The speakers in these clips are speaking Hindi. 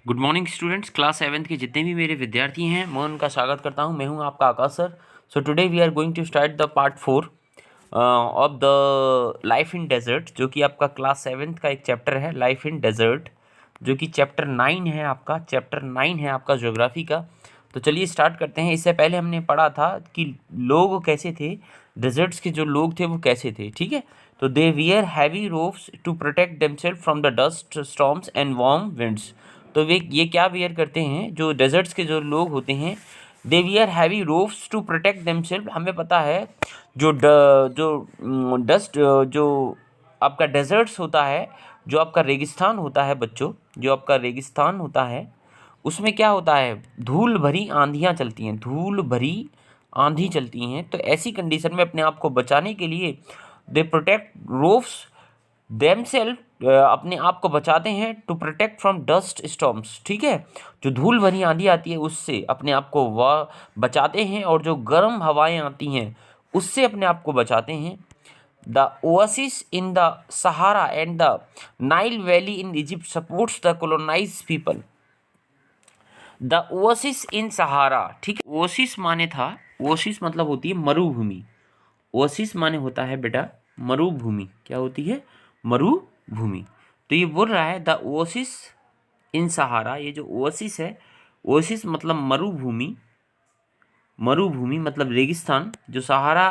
Good morning students. Class 7th के जितने भी मेरे विद्यार्थी हैं मैं उनका स्वागत करता हूं। मैं हूं आपका Akash sir. So today we are going to start the part 4 of the life in desert, जो कि आपका क्लास 7th का एक चैप्टर है, लाइफ इन डेजर्ट, जो कि चैप्टर 9 है आपका ज्योग्राफी का। तो चलिए स्टार्ट करते हैं। इससे पहले हमने पढ़ा था कि लोग कैसे थे, डेजर्ट्स के जो लोग थे वो कैसे थे, ठीक है। तो they wear heavy robes to protect themselves from the dust storms and warm winds. तो वे ये क्या वियर करते हैं, जो डेजर्ट्स के जो लोग होते हैं, they wear heavy robes to protect themselves. हमें पता है जो डस्ट, जो आपका डेजर्ट्स होता है, जो आपका रेगिस्तान होता है बच्चों, जो आपका रेगिस्तान होता है, उसमें क्या होता है, धूल भरी आंधियाँ चलती हैं, धूल भरी आंधी चलती हैं। तो ऐसी कंडीशन में अपने आप को बचाने के लिए दे प्रोटेक्ट रोव्स देमसेल्फ, अपने आप को बचाते हैं, to protect from dust storms, ठीक है। जो धूल भरी आंधी आती है उससे अपने आप को वह बचाते हैं, और जो गर्म हवाएं आती हैं उससे अपने आप को बचाते हैं। The oasis in the Sahara and the Nile valley in Egypt supports the colonize people. The oasis in Sahara, ठीक है। ओएसिस माने था, ओएसिस मतलब होती है मरुभूमि। ओएसिस माने होता है बेटा मरुभूमि। क्या होती है? मरुभूमि। तो ये बोल रहा है द ओएसिस इन सहारा। ये जो ओएसिस है, ओएसिस मतलब मरुभूमि, मरुभूमि मतलब रेगिस्तान। जो सहारा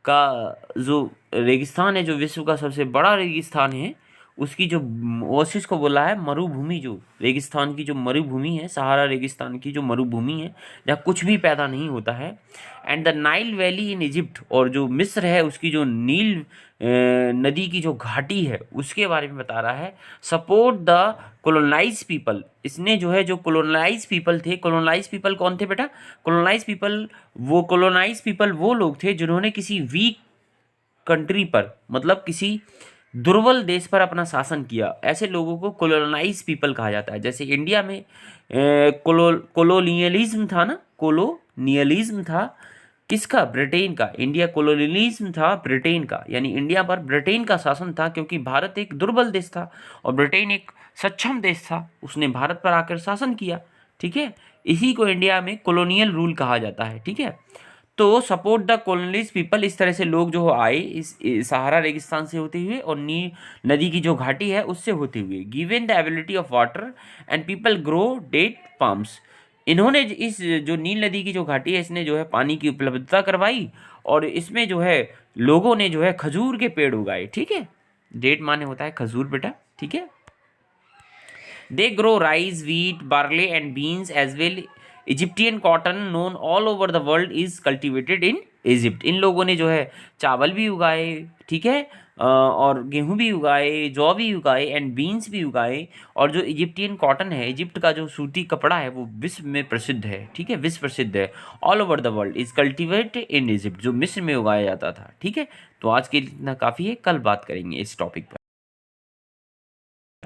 का जो रेगिस्तान है, जो विश्व का सबसे बड़ा रेगिस्तान है, उसकी जो ओएसिस को बोला है मरुभूमि। जो रेगिस्तान की जो मरुभूमि है, सहारा रेगिस्तान की जो मरुभूमि है, जहाँ कुछ भी पैदा नहीं होता है। And the Nile valley in Egypt, और जो मिस्र है उसकी जो नील नदी की जो घाटी है उसके बारे में बता रहा है। Support the colonize people. इसने जो है, जो कोलोनाइज पीपल थे, कोलोनाइज पीपल कौन थे बेटा? कोलोनाइज पीपल वो लोग थे जिन्होंने किसी वीक कंट्री पर, मतलब किसी दुर्बल देश पर अपना शासन किया। ऐसे लोगों को कोलोनाइज पीपल कहा जाता है। जैसे इंडिया में कोलोनियलिज्म था ना, कोलोनियलिज्म था किसका? ब्रिटेन का। इंडिया कोलोनियलिज्म था ब्रिटेन का, यानी इंडिया पर ब्रिटेन का शासन था, क्योंकि भारत एक दुर्बल देश था और ब्रिटेन एक सक्षम देश था। उसने भारत पर आकर शासन किया, ठीक है। इसी को इंडिया में कॉलोनियल रूल कहा जाता है, ठीक है। तो सपोर्ट द कॉलोनीज पीपल, इस तरह से लोग जो आए इस सहारा रेगिस्तान से होते हुए और नील नदी की जो घाटी है उससे होते हुए। Given the ability of water and people grow date palms. इन्होंने इस जो नील नदी की जो घाटी है, इसने जो है पानी की उपलब्धता करवाई, और इसमें जो है लोगों ने जो है खजूर के पेड़ उगाए, ठीक है। डेट माने होता है खजूर बेटा, ठीक है। They grow rice, wheat, barley and beans as well. Egyptian cotton known all over the world is cultivated in Egypt. इन लोगों ने जो है चावल भी उगाए, ठीक है, और गेहूं भी उगाए, जौ भी उगाए एंड बीन्स भी उगाए। और जो इजिप्टियन कॉटन है, इजिप्ट का जो सूती कपड़ा है, वो विश्व में प्रसिद्ध है, ठीक है, विश्व प्रसिद्ध है। All over the world is cultivated in Egypt, जो मिस्र में उगाया जाता था, ठीक है। तो आज के लिए इतना काफ़ी है, कल बात करेंगे इस टॉपिक पर।